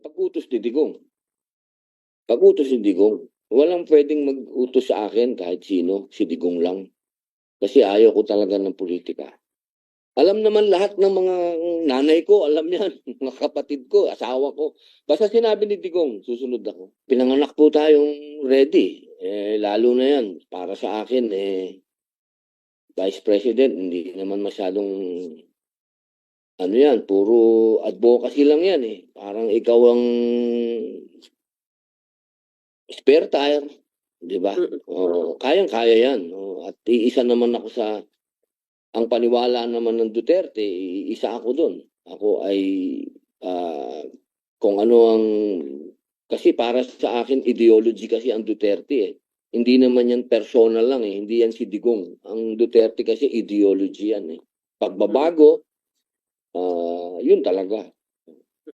pag-utos ni Digong. Pag-utos ni Digong. Walang pwedeng mag-utos sa akin kahit sino, si Digong lang. Kasi ayaw ko talaga ng politika. Alam naman lahat ng mga nanay ko, alam yan, mga kapatid ko, asawa ko. Basta sinabi ni Digong, susunod ako. Pinanganak po tayong ready. Lalo na yan, para sa akin, Vice President, hindi naman masyadong, ano yan, puro advocacy lang yan eh. Parang ikaw ang spare tire, di ba? Kayang-kaya yan. At iisa naman ako sa, ang paniwala naman ng Duterte, isa ako doon. Ako ay, kung ano ang, kasi para sa akin, ideology kasi ang Duterte eh. Hindi naman yan personal lang eh. Hindi yan si Digong. Ang Duterte kasi ideology yan eh. Pagbabago, yun talaga.